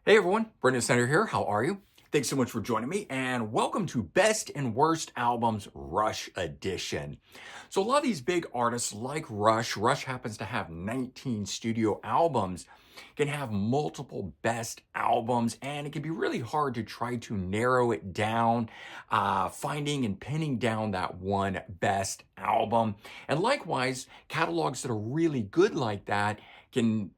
Hey everyone, Brendan Snyder here. How are you? Thanks so much for joining me, and welcome to Best and Worst Albums Rush Edition. So, a lot of these big artists like Rush happens to have 19 studio albums, can have multiple best albums, and it can be really hard to try to narrow it down, finding and pinning down that one best album. And likewise, catalogs that are really good like that can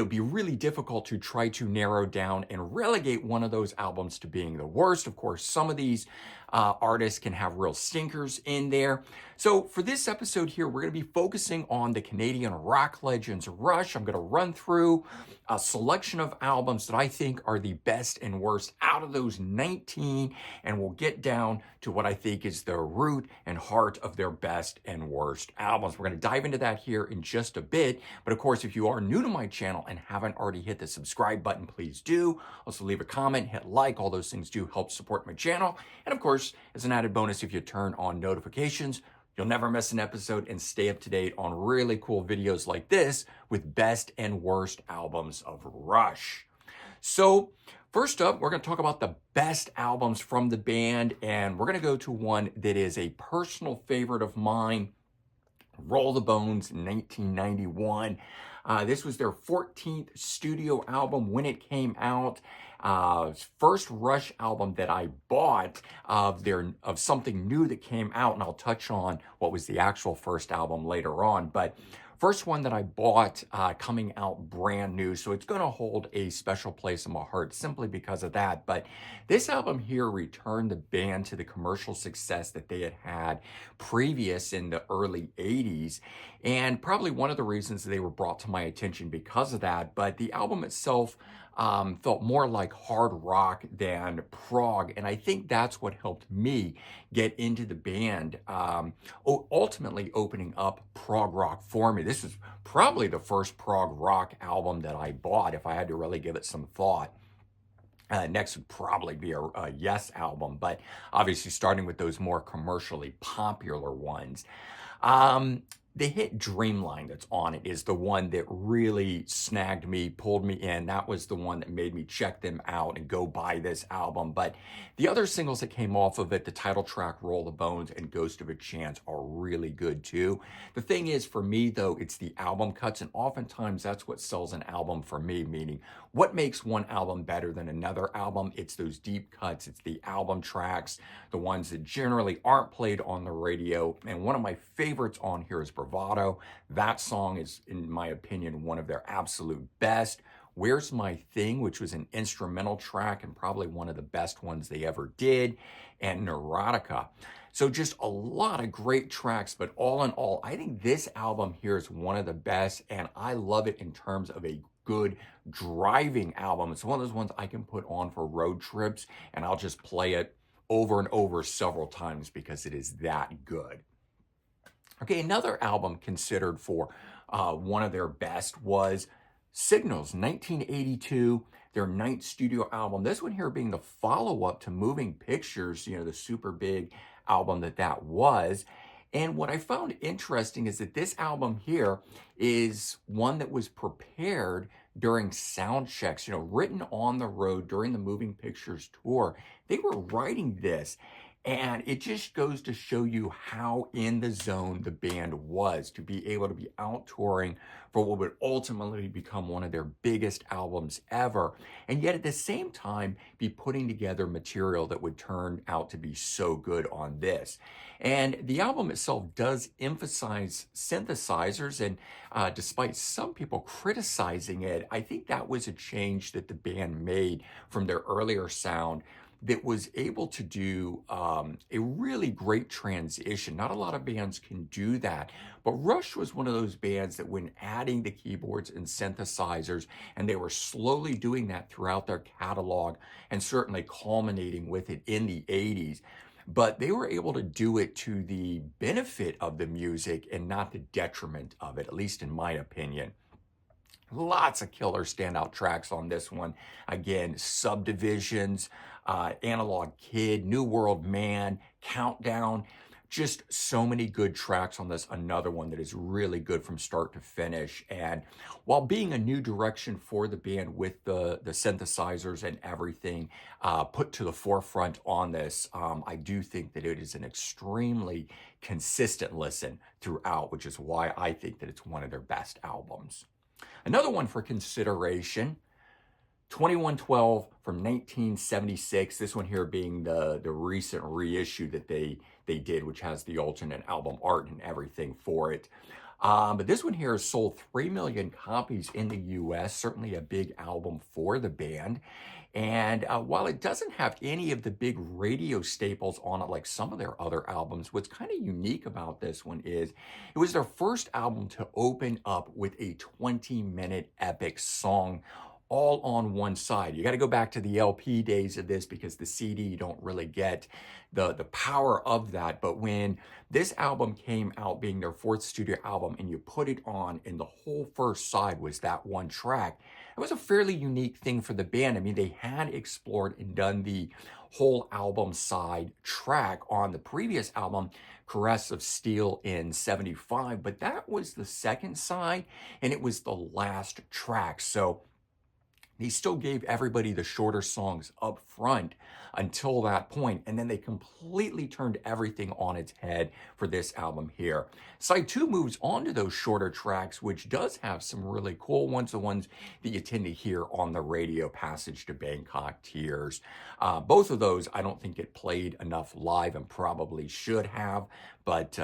be really difficult to try to narrow down and relegate one of those albums to being the worst. Of course, some of these artists can have real stinkers in there. So for this episode here, we're going to be focusing on the Canadian rock legends Rush. I'm going to run through a selection of albums that I think are the best and worst out of those 19, and we'll get down to what I think is the root and heart of their best and worst albums. We're going to dive into that here in just a bit. But of course, if you are new to my channel and haven't already hit the subscribe button, please do. Also leave a comment, hit like, all those things do help support my channel. And of course, as an added bonus, if you turn on notifications, you'll never miss an episode and stay up to date on really cool videos like this with best and worst albums of Rush. So first up, we're going to talk about the best albums from the band, and we're going to go to one that is a personal favorite of mine, Roll the Bones, 1991. This was their 14th studio album when it came out. First Rush album that I bought of something new that came out, and I'll touch on what was the actual first album later on. But first one that I bought coming out brand new, so it's going to hold a special place in my heart simply because of that. But this album here returned the band to the commercial success that they had had previous in the early 80s, and probably one of the reasons they were brought to my attention because of that. But the album itself felt more like hard rock than prog, and I think that's what helped me get into the band, ultimately opening up prog rock for me. This was probably the first prog rock album that I bought, if I had to really give it some thought. Next would probably be a Yes album, but obviously starting with those more commercially popular ones. The hit Dreamline that's on it is the one that really snagged me, pulled me in. That was the one that made me check them out and go buy this album. But the other singles that came off of it, the title track Roll the Bones and Ghost of a Chance, are really good too. The thing is, for me though, it's the album cuts, and oftentimes that's what sells an album for me, meaning what makes one album better than another album? It's those deep cuts, it's the album tracks, the ones that generally aren't played on the radio. And one of my favorites on here is Bravado. That song is, in my opinion, one of their absolute best. Where's My Thing, which was an instrumental track and probably one of the best ones they ever did, and Neurotica. So just a lot of great tracks, but all in all, I think this album here is one of the best, and I love it in terms of a good driving album. It's one of those ones I can put on for road trips, and I'll just play it over and over several times because it is that good. Okay, another album considered for one of their best was Signals, 1982, their ninth studio album. This one here being the follow-up to Moving Pictures, the super big album that was. And what I found interesting is that this album here is one that was prepared during sound checks, written on the road during the Moving Pictures tour. They were writing this, and it just goes to show you how in the zone the band was to be able to be out touring for what would ultimately become one of their biggest albums ever, and yet at the same time be putting together material that would turn out to be so good on this. And the album itself does emphasize synthesizers, and despite some people criticizing it, I think that was a change that the band made from their earlier sound that was able to do a really great transition. Not a lot of bands can do that, but Rush was one of those bands that when adding the keyboards and synthesizers, and they were slowly doing that throughout their catalog and certainly culminating with it in the 80s, but they were able to do it to the benefit of the music and not the detriment of it, at least in my opinion. Lots of killer standout tracks on this one. Again, Subdivisions, Analog Kid, New World Man, Countdown. Just so many good tracks on this. Another one that is really good from start to finish. And while being a new direction for the band with the synthesizers and everything put to the forefront on this, I do think that it is an extremely consistent listen throughout, which is why I think that it's one of their best albums. Another one for consideration, 2112 from 1976. This one here being the recent reissue that they did, which has the alternate album art and everything for it. But this one here has sold 3 million copies in the US, certainly a big album for the band. And while it doesn't have any of the big radio staples on it like some of their other albums, what's kind of unique about this one is it was their first album to open up with a 20-minute epic song all on one side. You got to go back to the LP days of this because the CD you don't really get the power of that. But when this album came out, being their fourth studio album, and you put it on and the whole first side was that one track, it was a fairly unique thing for the band. I mean, they had explored and done the whole album side track on the previous album, Caress of Steel, in 75, but that was the second side and it was the last track. So he still gave everybody the shorter songs up front until that point, and then they completely turned everything on its head for this album here. Side 2 moves on to those shorter tracks, which does have some really cool ones, the ones that you tend to hear on the radio, Passage to Bangkok, Tears. Both of those, I don't think get played enough live and probably should have, but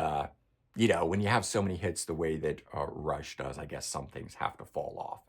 you know, when you have so many hits the way that Rush does, I guess some things have to fall off.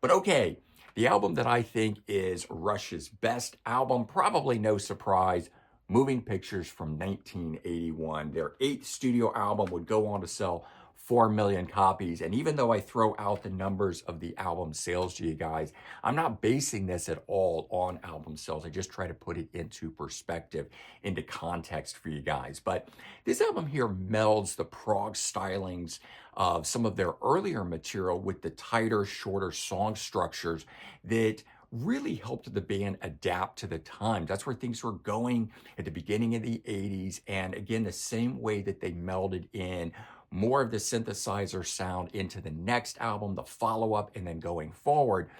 But okay, the album that I think is Rush's best album, probably no surprise, Moving Pictures from 1981. Their 8th studio album would go on to sell 4 million copies. And even though I throw out the numbers of the album sales to you guys, I'm not basing this at all on album sales. I just try to put it into perspective, into context for you guys. But this album here melds the prog stylings of some of their earlier material with the tighter, shorter song structures that really helped the band adapt to the time. That's where things were going at the beginning of the 80s. And again, the same way that they melded in more of the synthesizer sound into the next album, the follow-up, and then going forward.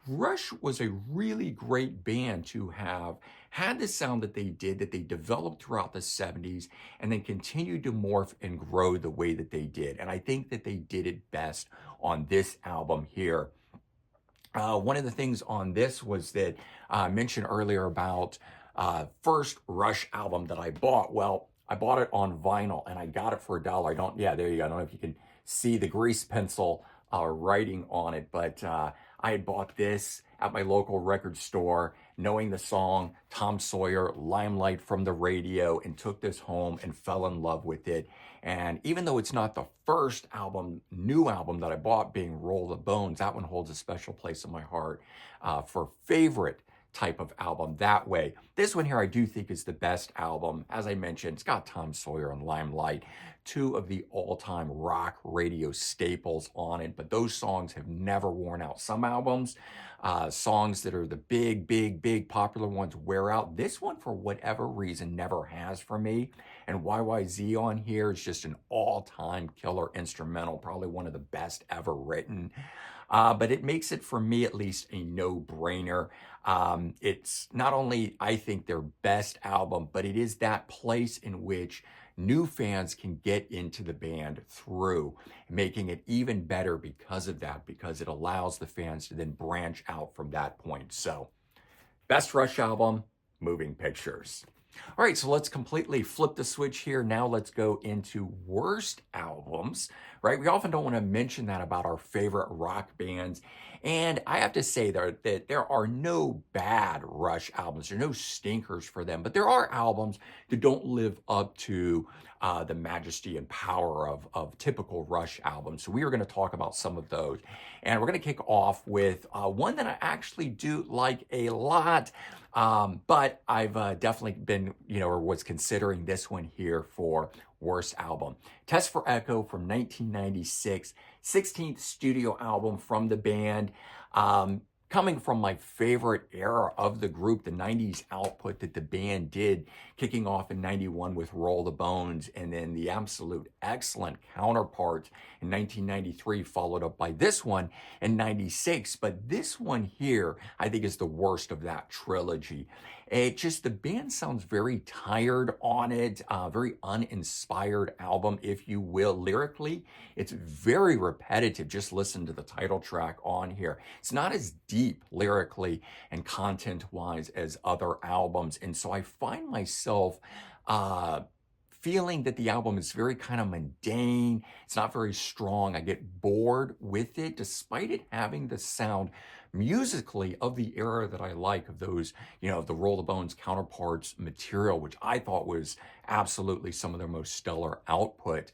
Rush was a really great band to have had the sound that they did, that they developed throughout the 70s, and then continued to morph and grow the way that they did. And I think that they did it best on this album here. One of the things on this was that I mentioned earlier about first Rush album that I bought. Well, I bought it on vinyl and I got it for $1. There you go. I don't know if you can see the grease pencil writing on it, but I had bought this at my local record store, knowing the song Tom Sawyer, Limelight from the radio, and took this home and fell in love with it. And even though it's not the first album, new album that I bought, being Roll the Bones, that one holds a special place in my heart for favorite type of album that way. This one here I do think is the best album. As I mentioned, it's got Tom Sawyer and Limelight, two of the all-time rock radio staples on it, but those songs have never worn out. Some albums, songs that are the big popular ones wear out. This one, for whatever reason, never has for me. And YYZ on here is just an all-time killer instrumental, probably one of the best ever written. But it makes it, for me at least, a no-brainer. It's not only, I think, their best album, but it is that place in which new fans can get into the band through, making it even better because of that, because it allows the fans to then branch out from that point. So, best Rush album, Moving Pictures. All right, so let's completely flip the switch here. Now let's go into worst albums, right? We often don't want to mention that about our favorite rock bands. And I have to say that there are no bad Rush albums. There are no stinkers for them, but there are albums that don't live up to the majesty and power of typical Rush albums. So we are going to talk about some of those. And we're going to kick off with one that I actually do like a lot. But I've definitely been, or was considering this one here for worst album. Test for Echo from 1996, 16th studio album from the band. coming from my favorite era of the group, the 90s output that the band did, kicking off in 91 with Roll the Bones, and then the absolute excellent counterpart in 1993, followed up by this one in 96. But this one here, I think, is the worst of that trilogy. It just, the band sounds very tired on it, very uninspired album, if you will. Lyrically, it's very repetitive. Just listen to the title track on here. It's not as deep lyrically and content-wise as other albums. And so I find myself feeling that the album is very kind of mundane. It's not very strong. I get bored with it, despite it having the sound musically of the era that I like, of those, the Roll the Bones counterparts material, which I thought was absolutely some of their most stellar output.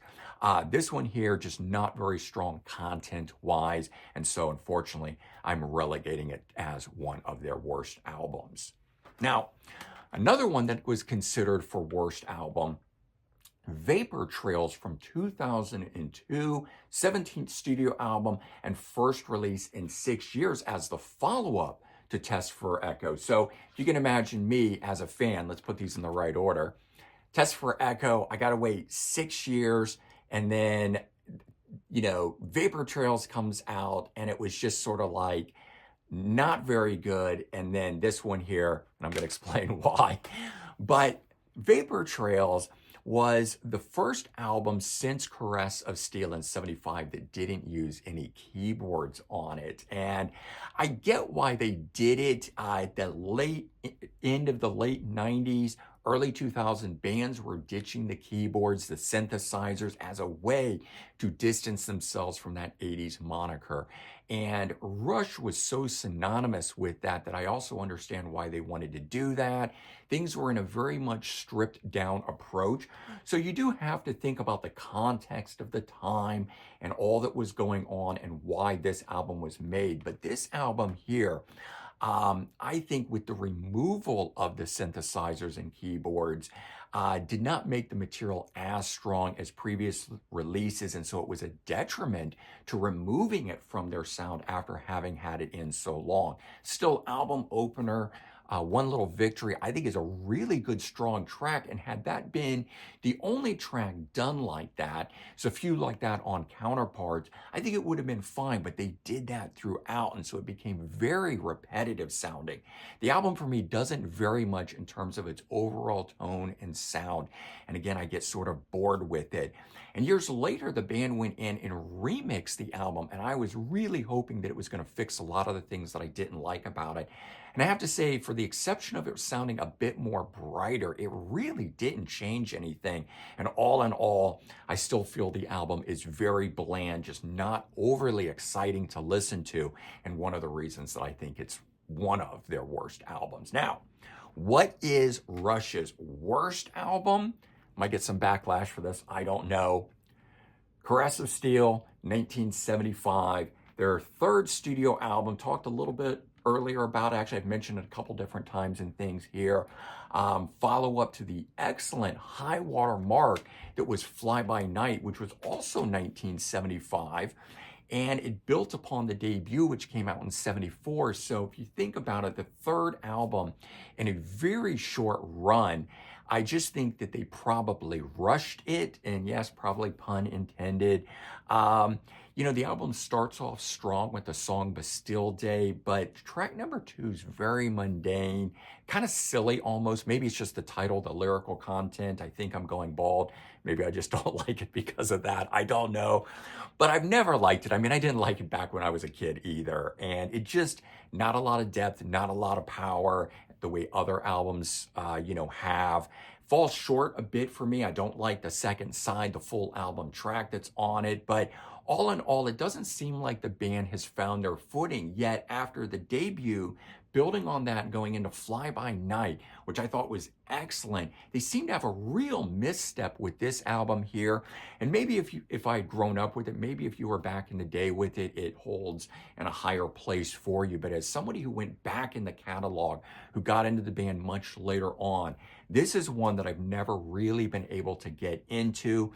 This one here, just not very strong content-wise, and so unfortunately, I'm relegating it as one of their worst albums. Now, another one that was considered for worst album, Vapor Trails from 2002, 17th studio album, and first release in 6 years as the follow-up to Test for Echo. So if you can imagine me as a fan, let's put these in the right order. Test for Echo, I gotta wait 6 years, and then, Vapor Trails comes out, and it was just sort of like, not very good. And then this one here, and I'm gonna explain why, but Vapor Trails was the first album since Caress of Steel in 75 that didn't use any keyboards on it. And I get why they did it. At the end of the late 90s, early 2000, bands were ditching the keyboards, the synthesizers, as a way to distance themselves from that 80s moniker. And Rush was so synonymous with that I also understand why they wanted to do that. Things were in a very much stripped down approach. So you do have to think about the context of the time and all that was going on and why this album was made. But this album here, I think with the removal of the synthesizers and keyboards, did not make the material as strong as previous releases, and so it was a detriment to removing it from their sound after having had it in so long. Still, album opener, One Little Victory, I think, is a really good, strong track, and had that been the only track done like that, so few like that on Counterparts, I think it would have been fine, but they did that throughout, and so it became very repetitive sounding. The album for me doesn't vary much in terms of its overall tone and sound, and again, I get sort of bored with it. And years later, the band went in and remixed the album, and I was really hoping that it was going to fix a lot of the things that I didn't like about it. And I have to say, for the exception of it sounding a bit more brighter, it really didn't change anything. And all in all, I still feel the album is very bland, just not overly exciting to listen to, and one of the reasons that I think it's one of their worst albums. Now, what is Rush's worst album? Might get some backlash for this, I don't know. Caress of Steel, 1975, their third studio album. Talked a little bit earlier about it. Actually, I've mentioned it a couple different times in things here. Follow up to the excellent high water mark that was Fly By Night, which was also 1975. And it built upon the debut, which came out in 74. So if you think about it, the third album in a very short run, I just think that they probably rushed it, and yes, probably pun intended. The album starts off strong with the song Bastille Day, but track number 2 is very mundane, kind of silly almost. Maybe it's just the title, the lyrical content. I think I'm going bald. Maybe I just don't like it because of that. I don't know. But I've never liked it. I mean, I didn't like it back when I was a kid either. And it just, not a lot of depth, not a lot of power, the way other albums, have. Falls short a bit for me. I don't like the second side, the full album track that's on it. But all in all, it doesn't seem like the band has found their footing yet after the debut. Building on that and going into Fly By Night, which I thought was excellent, they seem to have a real misstep with this album here. And maybe if I had grown up with it, maybe if you were back in the day with it, it holds in a higher place for you. But as somebody who went back in the catalog, who got into the band much later on, this is one that I've never really been able to get into.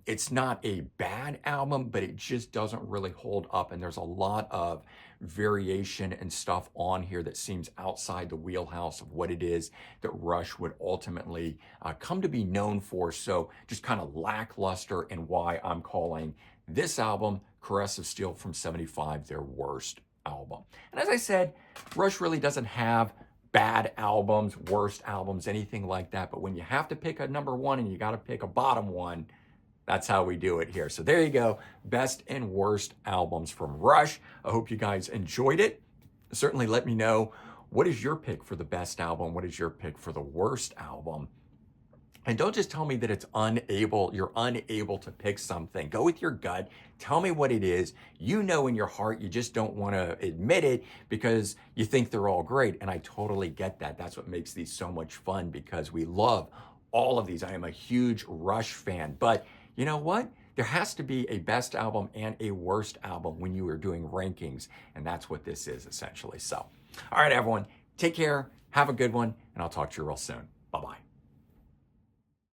It's not a bad album, but it just doesn't really hold up. And there's a lot of variation and stuff on here that seems outside the wheelhouse of what it is that Rush would ultimately come to be known for. So just kind of lackluster, and why I'm calling this album, Caress of Steel from '75, their worst album. And as I said, Rush really doesn't have bad albums, worst albums, anything like that. But when you have to pick a number one and you got to pick a bottom one, that's how we do it here. So there you go, best and worst albums from Rush. I hope you guys enjoyed it. Certainly let me know, what is your pick for the best album? What is your pick for the worst album? And don't just tell me that you're unable to pick something. Go with your gut. Tell me what it is. You know in your heart, you just don't want to admit it because you think they're all great. And I totally get that. That's what makes these so much fun, because we love all of these. I am a huge Rush fan. But you know what? There has to be a best album and a worst album when you are doing rankings. And that's what this is essentially. So, all right, everyone, take care. Have a good one. And I'll talk to you real soon. Bye-bye.